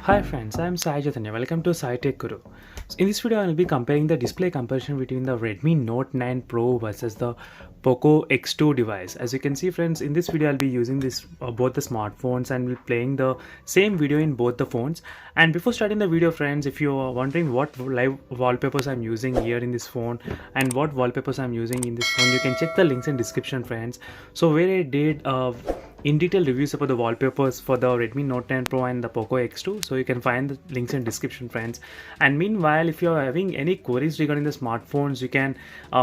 Hi friends, I am Sai Chaitanya. Welcome to Sai Tech Guru. So in this video, I will be comparing the display comparison between the Redmi Note 9 Pro versus the POCO X2 device. As you can see friends, in this video I'll be using this both the smartphones and will playing the same video in both the phones. And before starting the video friends, if you are wondering what live wallpapers I'm using here in this phone and what wallpapers I'm using in this phone, you can check the links in description friends. So where I did in detail reviews about the wallpapers for the Redmi Note 10 Pro and the POCO X2, so you can find the links in description friends. And meanwhile, if you are having any queries regarding the smartphones, you can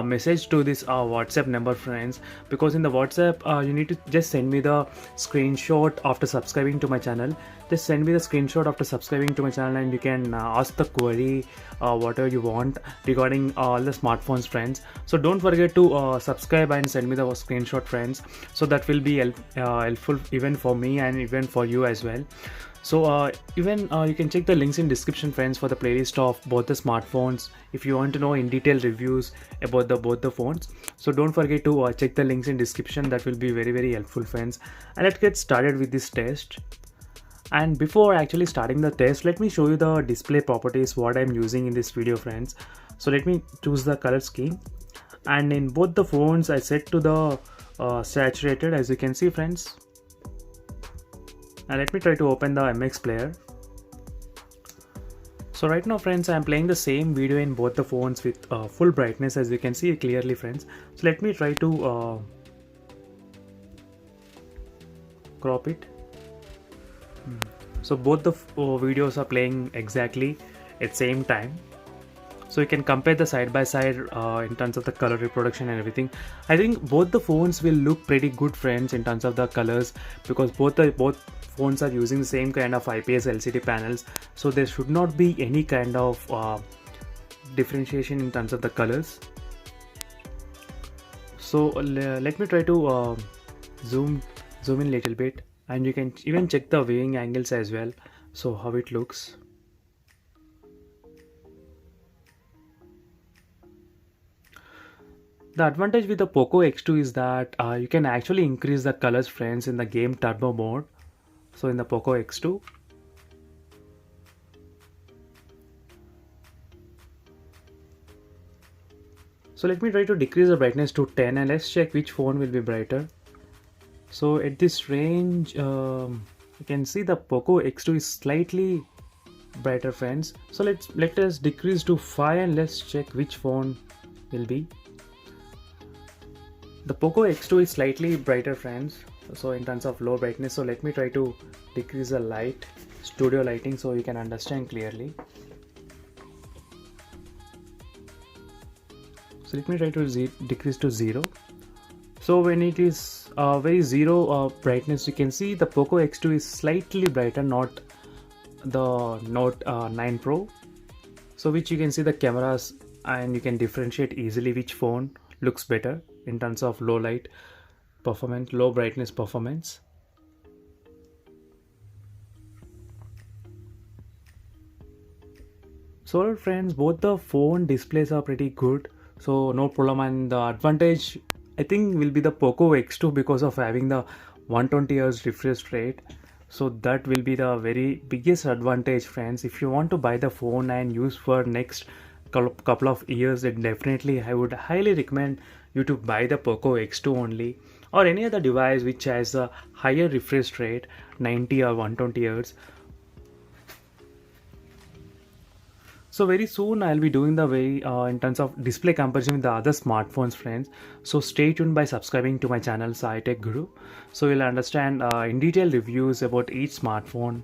message to this WhatsApp number friends, because in the WhatsApp you need to just send me the screenshot after subscribing to my channel. Just send me the screenshot after subscribing to my channel and you can ask the query whatever you want regarding all the smartphones friends. So don't forget to subscribe and send me the screenshot friends, so that will be helpful even for me and even for you as well. So you can check the links in description friends for the playlist of both the smartphones if you want to know in detail reviews about both the phones. So don't forget to check the links in description. That will be very helpful friends. And let's get started with this test. And before actually starting the test, let me show you the display properties what I'm using in this video friends. So let me choose the color scheme, and in both the phones I set to the saturated, as you can see friends. And let me try to open the MX player. So right now friends, I am playing the same video in both the phones with full brightness, as you can see clearly friends. So let me try to crop it. So both the videos are playing exactly at same time, so you can compare the side by side in terms of the color reproduction and everything. I think both the phones will look pretty good friends in terms of the colors, because both phones are using the same kind of IPS LCD panels, so there should not be any kind of differentiation in terms of the colors. So let me try to zoom in a little bit, and you can even check the viewing angles as well, so how it looks. The advantage with the POCO X2 is that you can actually increase the colors friends in the game turbo mode. So in the POCO X2, so let me try to decrease the brightness to 10 and let's check which phone will be brighter. So at this range, you can see the POCO X2 is slightly brighter friends. So let us decrease to 5 and let's check which phone will be. The POCO X2 is slightly brighter friends, so in terms of low brightness. So let me try to decrease the light, studio lighting, so you can understand clearly. So let me try to decrease to 0. So when it is very zero brightness, you can see the POCO X2 is slightly brighter, not the Note 9 Pro. So which you can see the cameras and you can differentiate easily which phone looks better in terms of low light performance, low brightness performance. So friends, both the phone displays are pretty good, so no problem. And the advantage I think will be the POCO X2 because of having the 120 Hz refresh rate. So that will be the very biggest advantage friends. If you want to buy the phone and use for next couple of years, then definitely I would highly recommend you to buy the POCO X2 only, or any other device which has a higher refresh rate, 90 or 120 Hz. So very soon I'll be doing the way in terms of display comparison with the other smartphones friends. So stay tuned by subscribing to my channel Sai Tech Guru, so you'll understand in detail reviews about each smartphone.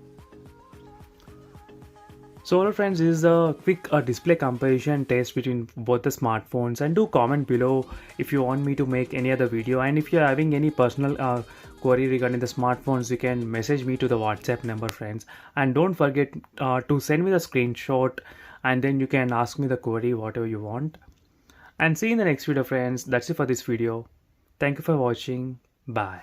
So hello friends, this is a quick display comparison test between both the smartphones, and do comment below if you want me to make any other video. And if you're having any personal query regarding the smartphones, you can message me to the WhatsApp number friends. And don't forget to send me the screenshot, and then you can ask me the query whatever you want. And see you in the next video friends. That's it for this video. Thank you for watching. Bye.